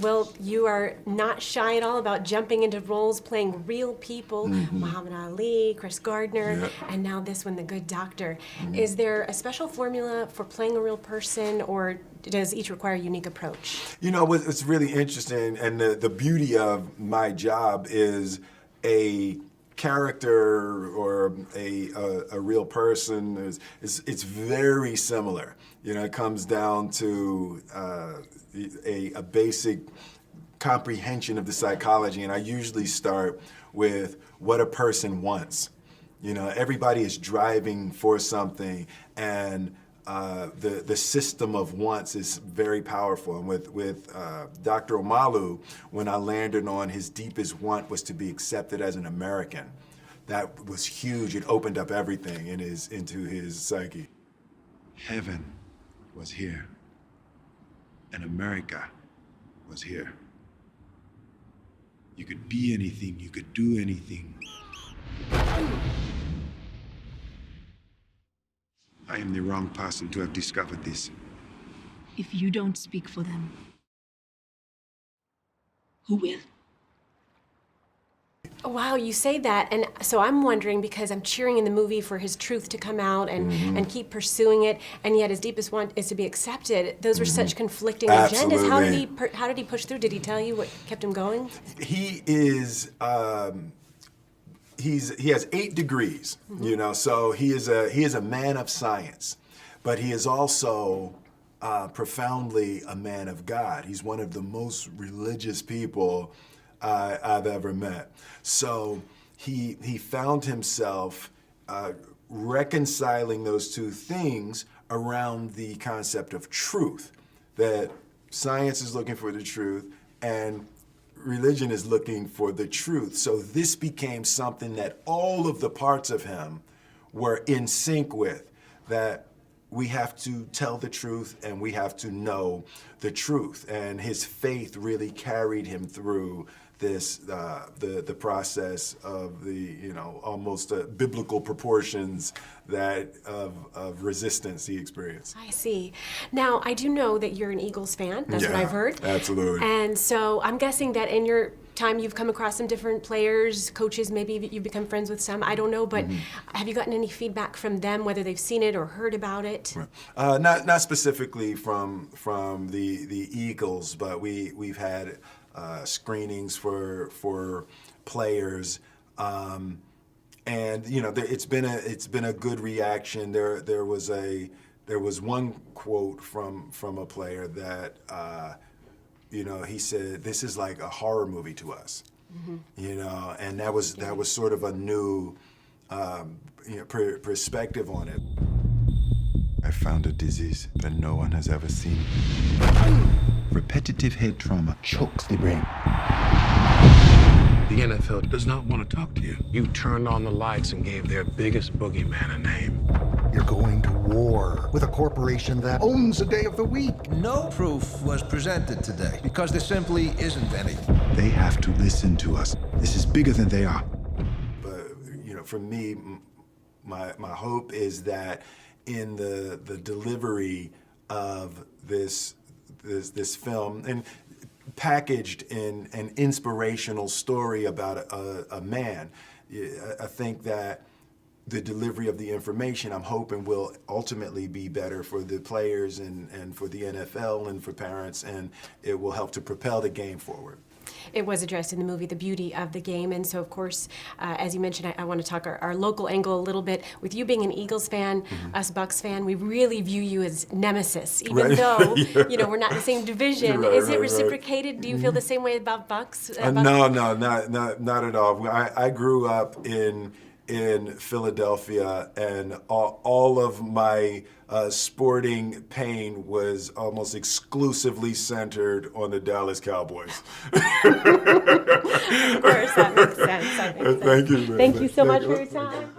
Will, you are not shy at all about jumping into roles playing real people, Muhammad Ali, Chris Gardner, and now this one, The Good Doctor. Is there a special formula for playing a real person, or does each require a unique approach? You know, it's really interesting, and the beauty of my job is a character or a real person it's very similar. You know, it comes down to a basic comprehension of the psychology, and I usually start with what a person wants. You know, everybody is driving for something, and the system of wants is very powerful. And with Dr. Omalu, when I landed on his deepest want was to be accepted as an American, that was huge. It opened up everything into his psyche. Heaven was here, and America was here. You could be anything, you could do anything. I am the wrong person to have discovered this. If you don't speak for them, who will? Wow, you say that, and so I'm wondering, because I'm cheering in the movie for his truth to come out and keep pursuing it, and yet his deepest want is to be accepted. Those were such conflicting agendas. How did he push through? Did he tell you what kept him going? He is. He has 8 degrees, you know, so he is a man of science, but he is also profoundly a man of God. He's one of the most religious people I've ever met. So he found himself reconciling those two things around the concept of truth, that science is looking for the truth and religion is looking for the truth. So this became something that all of the parts of him were in sync with, that we have to tell the truth and we have to know the truth. And his faith really carried him through this, the process of the, you know, almost biblical proportions that of resistance he experienced. I see. Now, I do know that you're an Eagles fan. That's what I've heard. Absolutely. And so I'm guessing that in your time you've come across some different players, coaches, maybe you've become friends with some, I don't know, but have you gotten any feedback from them, whether they've seen it or heard about it? Not specifically from the Eagles, but we've had screenings for players, and you know, it's been a good reaction. There was one quote from a player that you know, he said, "This is like a horror movie to us," you know, and that was sort of a new you know, perspective on it. I found a disease that no one has ever seen. Repetitive head trauma chokes the brain. The NFL does not want to talk to you. You turned on the lights and gave their biggest boogeyman a name. You're going to war with a corporation that owns a day of the week. No proof was presented today because there simply isn't any. They have to listen to us. This is bigger than they are. But you know, for me, my hope is that in the delivery of this film, and packaged in an inspirational story about a man, I think that the delivery of the information, I'm hoping, will ultimately be better for the players and for the NFL and for parents, and it will help to propel the game forward. It was addressed in the movie, the beauty of the game, and so of course, as you mentioned, I want to talk our local angle a little bit. With you being an Eagles fan, us Bucks fan, we really view you as nemesis, even though you know, we're not in the same division. Is it reciprocated? Do you feel the same way about Bucks? No, not at all. I grew up in Philadelphia, and all of my sporting pain was almost exclusively centered on the Dallas Cowboys. Of course, that makes sense. I think so. Thank you. Thank you so much for your time.